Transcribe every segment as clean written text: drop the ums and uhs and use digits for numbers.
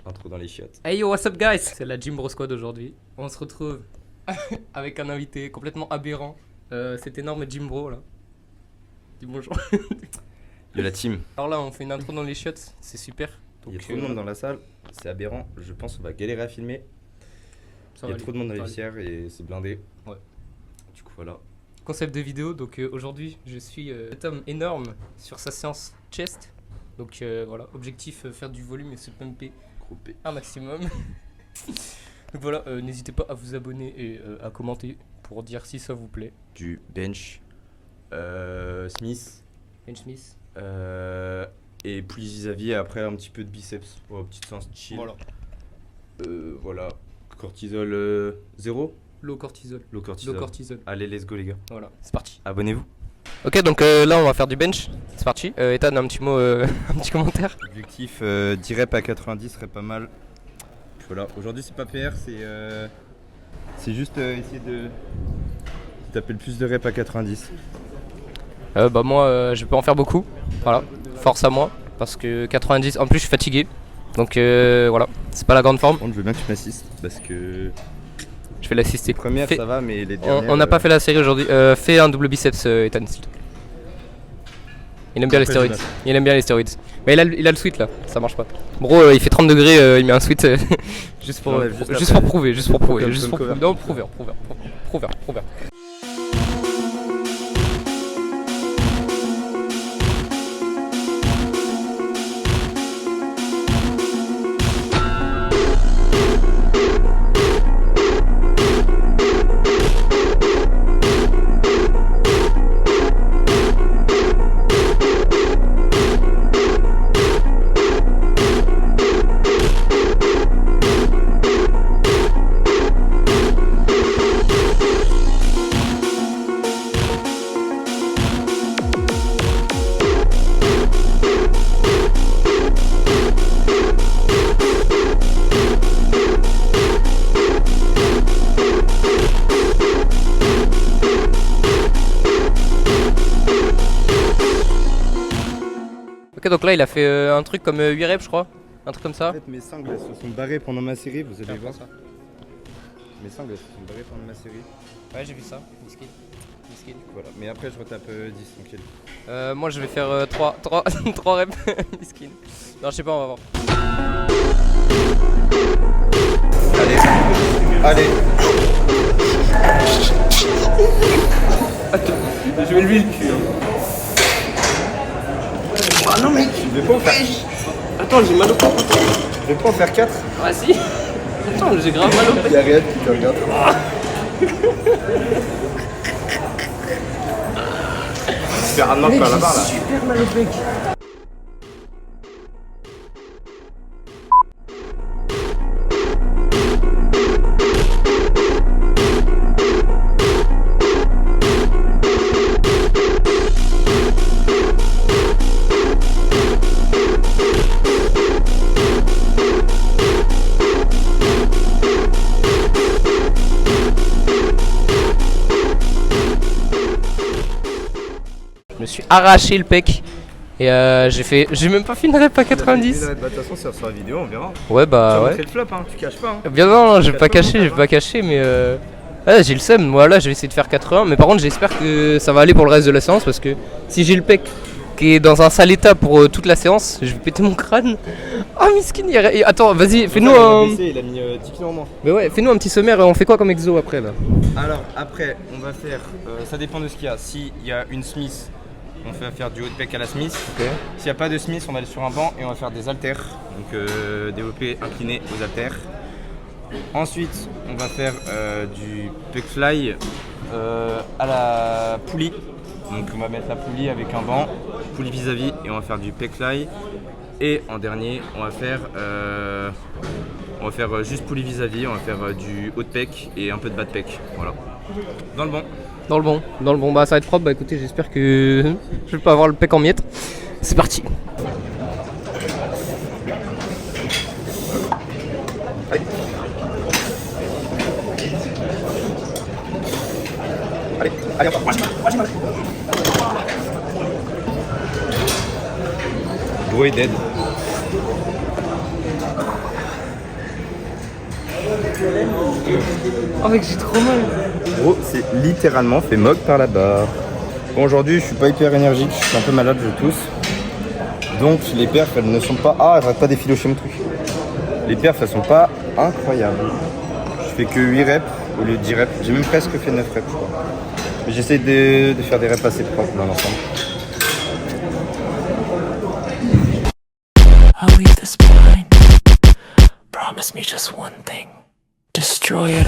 Intro dans les chiottes. Hey yo, what's up guys? C'est la Gym Bro Squad aujourd'hui. On se retrouve avec un invité complètement aberrant. Cet énorme Gym Bro là. Dis bonjour. De la team. Alors là, on fait une intro dans les chiottes, c'est super. Il y a trop de monde dans la salle, c'est aberrant. Je pense qu'on va galérer à filmer. Il y a trop de monde dans les vestiaires et c'est blindé. Ouais. Du coup, voilà. Concept de vidéo, donc aujourd'hui, je suis cet homme énorme sur sa séance chest. Donc voilà, objectif faire du volume et se pumper Groupé. un maximum. Donc voilà, n'hésitez pas à vous abonner et à commenter pour dire si ça vous plaît. Du bench, Smith. Ben Smith. Et plus vis-à-vis, après un petit peu de biceps pour une petite séance chill. Voilà. Voilà. Cortisol 0. Low cortisol. Low cortisol. Low cortisol. Allez, let's go les gars. Voilà, c'est parti. Abonnez-vous. Ok, donc là on va faire du bench. C'est parti. Ethan, un petit mot, un petit commentaire. Objectif 10 reps à 90 serait pas mal. Voilà. Aujourd'hui c'est pas PR, c'est juste essayer de taper le plus de reps à 90. Bah moi je peux en faire beaucoup. Voilà. Force à moi. Parce que 90, en plus je suis fatigué. Donc voilà, c'est pas la grande forme. Bon, je veux bien que tu m'assistes parce que Je vais l'assister. première Fais- ça va, mais les dernières. On n'a pas fait la série aujourd'hui. Fais un double biceps, Ethan, s'il te plaît. Il aime bien les Après, stéroïdes. je Il aime bien les stéroïdes. Mais il a le sweat là, ça marche pas. Bro, il fait 30 degrés, il met un sweat juste pour J'enlève juste juste après. pour prouver, juste pour prouver, Comme juste pour cover. prouver. Non, prouver. Ok, donc là il a fait un truc comme 8 reps, je crois. Un truc comme ça. En fait, mes sangles elles se sont barrées pendant ma série, vous allez Tiens, voir. prends ça. Mes sangles elles se sont barrées pendant ma série. Ouais, j'ai vu ça. Miskin. Voilà. Mais après je retape 10 tranquille. Moi je vais faire 3 reps. Miskin. Non, je sais pas, on va voir. Allez. Je vais lever le cul. Ah non mec, Je vais pas en faire. attends, j'ai mal au corps. Je vais pas en faire 4. Ah si. Attends, j'ai grave mal au Il y a rien qui te regarde. Super un knock par la barre là. Super mal au bec. Je me suis arraché le pec. Et j'ai même pas fait une rep à 90. De toute façon, c'est sur la vidéo, on verra. Ouais, Tu vas bah ouais. montrer le flop, hein, tu caches pas. Hein. Bien non, je vais pas cacher, mais ouais, j'ai le seum. Moi là, je vais essayer de faire 80. Mais par contre, j'espère que ça va aller pour le reste de la séance parce que si j'ai le pec qui est dans un sale état pour toute la séance, je vais péter mon crâne. Oh miskin, attends, vas-y, fais-nous un. Il a mis 10 kilos en moins. Mais ouais, fais-nous un petit sommaire. On fait quoi comme exo après là? Alors après, on va faire, ça dépend de ce qu'il y a. S'il y a une Smith, on va faire du haut de pec à la Smith. Ok. S'il n'y a pas de Smith, on va aller sur un banc et on va faire des haltères. Donc développé incliné aux haltères. Ensuite, on va faire du pec fly à la poulie. Donc on va mettre la poulie avec un banc, poulie vis-à-vis et on va faire du pec fly. Et en dernier, on va faire juste poulie vis-à-vis, on va faire du haut de pec et un peu de bas de pec. Voilà. Dans le bon. Dans le bon, bah ça va être propre. Bah écoutez, j'espère que je vais pas avoir le pec en miettes. C'est parti. Allez, hop, Bro est dead. Oh mec, j'ai trop mal. Gros, c'est littéralement fait moque par la barre. Bon, aujourd'hui, je suis pas hyper énergique, je suis un peu malade, je tousse. Donc, les perfs, elles ne sont pas... Ah, j'arrête pas d'effilocher mon truc. Les perfs, elles sont pas incroyables. Je fais que 8 reps au lieu de 10 reps. J'ai même presque fait 9 reps, je crois. Mais j'essaie de faire des reps assez propres dans l'ensemble. I'll leave this behind. Promise me just one thing. Destroy it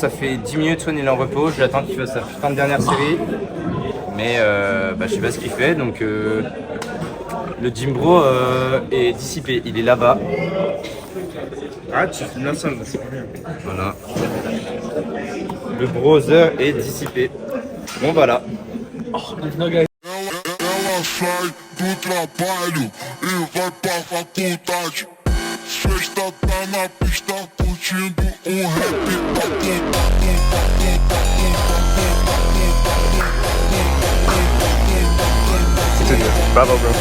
Ça fait 10 minutes qu'on est en repos, j'attends qu'il fasse sa fin de dernière série. Mais je sais pas ce qu'il fait, donc le gym bro est dissipé, il est là-bas. Ah, tu filmes la salle, c'est pas bien. Voilà. Le browser est dissipé. Bon voilà. Ela sai do trabalho e vai pra faculdade. Sexta tá na pista curtindo rap. Bravo, bro.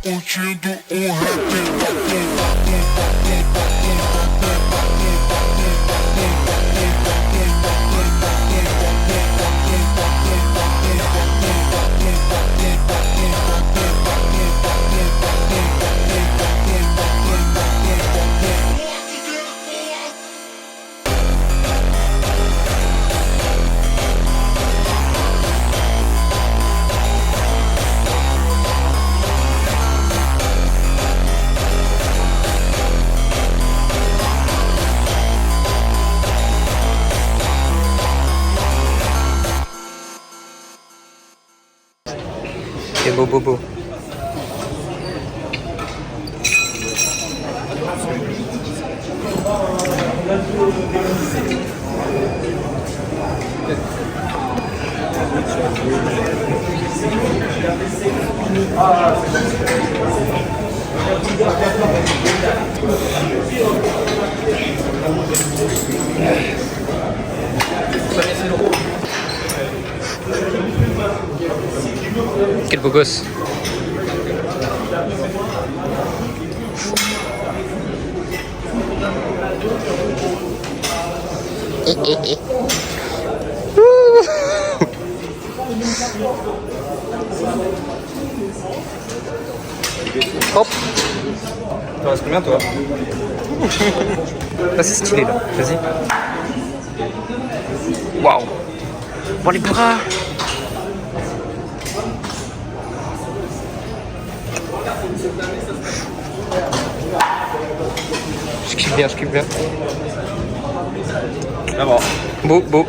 Curtindo Et bobo. Quel beau gosse. Hop. T'en restes combien toi? Ah, c'est stylé là, vas-y. Waouh. Bon, les bras. Je kiffe bien, je kiffe bien. Ah bon. Beau, beau.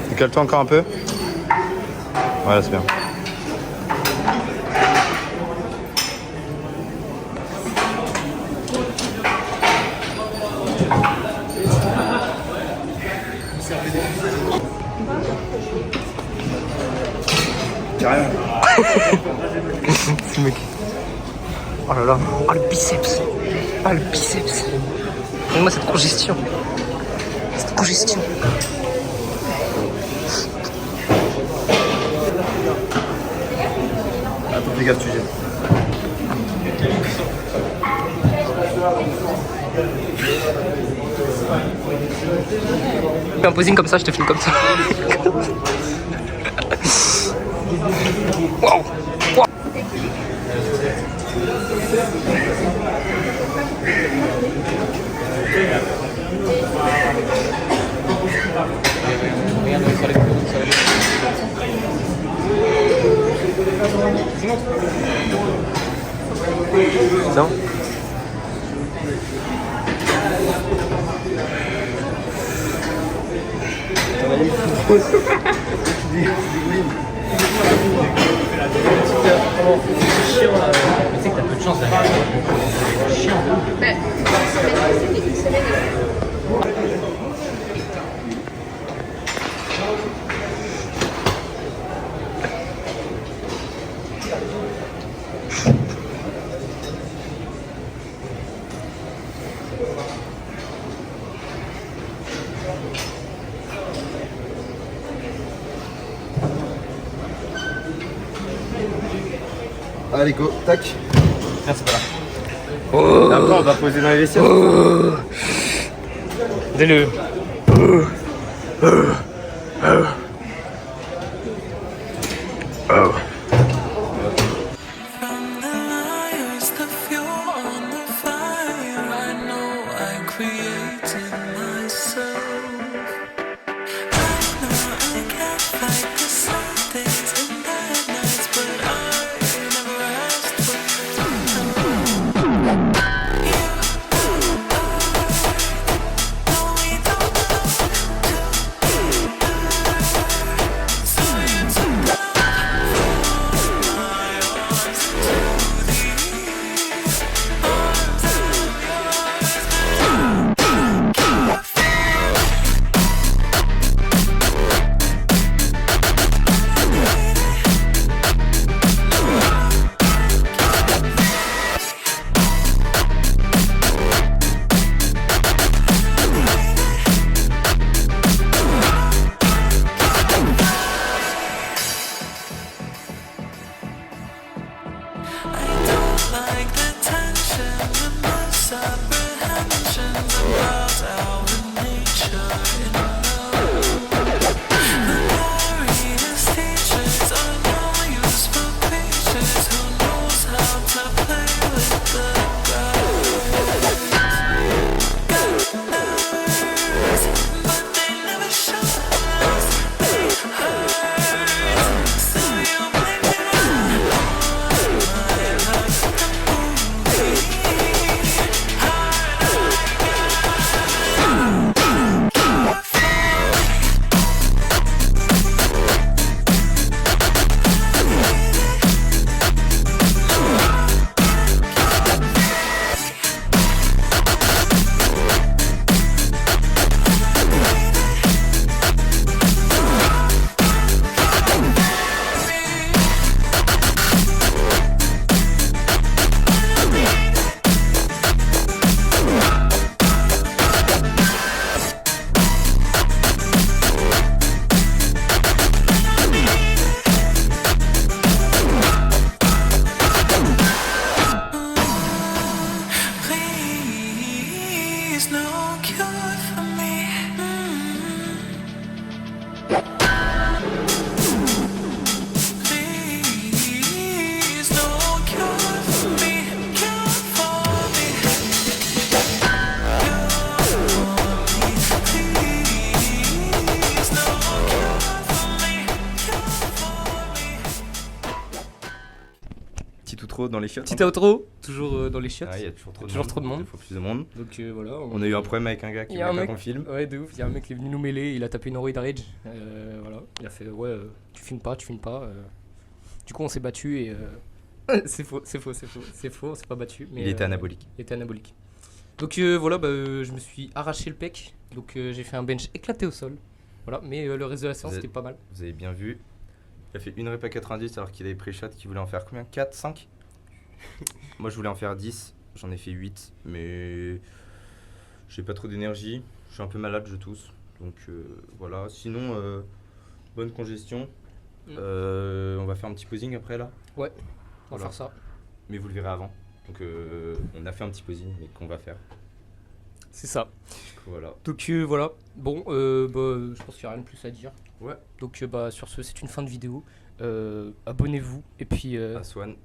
Décale-toi encore un peu. Voilà, c'est bien. Carrément. Ce mec. Oh là là. Oh le biceps. Oh le biceps. Regarde-moi cette congestion. Cette congestion. Attends, fais gaffe, tu jettes. Fais un posing comme ça, je te filme comme ça. Waouh. Waouh. Non. Allez, go, tac. Merci, pas là. Oh. Après, on va poser dans les vestiaires. Oh. Dis-le. From the liars, the fuel on the fire. I know I created myself. I know I can't fight the sad days and bad nights, but I never asked for no, we don't belong together. outro dans les chiottes. Petit outro, toujours dans les chiottes. Ah, il y a toujours trop de monde. Il faut plus de monde. Donc voilà. On a eu un problème avec un gars qui Il y a voulait un pas mec- qu'on filme. Ouais, de ouf. Il y a un mec qui est venu nous mêler, il a tapé une Android Rage. Voilà. Il a fait ouais, tu filmes pas. Du coup, on s'est battu et. c'est faux, on s'est pas battu. Mais, Il était anabolique. Il était anabolique. Donc voilà, je me suis arraché le pec. Donc j'ai fait un bench éclaté au sol. Voilà, mais le reste de la séance Vous c'était pas mal. Vous avez bien vu. Il a fait une rep à 90 alors qu'il avait pré-shot, qu'il voulait en faire combien 4, 5 Moi je voulais en faire 10, j'en ai fait 8, mais j'ai pas trop d'énergie, je suis un peu malade, je tousse. Donc voilà, sinon bonne congestion. On va faire un petit posing après là. Ouais, on va Voilà. faire ça. Mais vous le verrez avant. Donc on a fait un petit posing, mais qu'on va faire. C'est ça. Voilà. Donc voilà, bon, je pense qu'il n'y a rien de plus à dire. Ouais. Donc sur ce, c'est une fin de vidéo. Abonnez-vous et puis Aswan,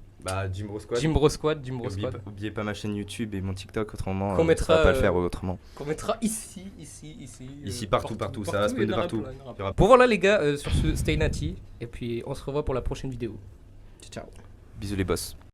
Jim Bro Squad. Jim Bro Squad. Oubliez pas ma chaîne YouTube et mon TikTok, autrement Qu'on mettra, ça va pas le faire autrement. Qu'on mettra ici. Ici, partout, ça va spawn de partout. Il y aura- Bon voilà les gars, sur ce, stay natty et puis on se revoit pour la prochaine vidéo. Ciao. Bisous les boss.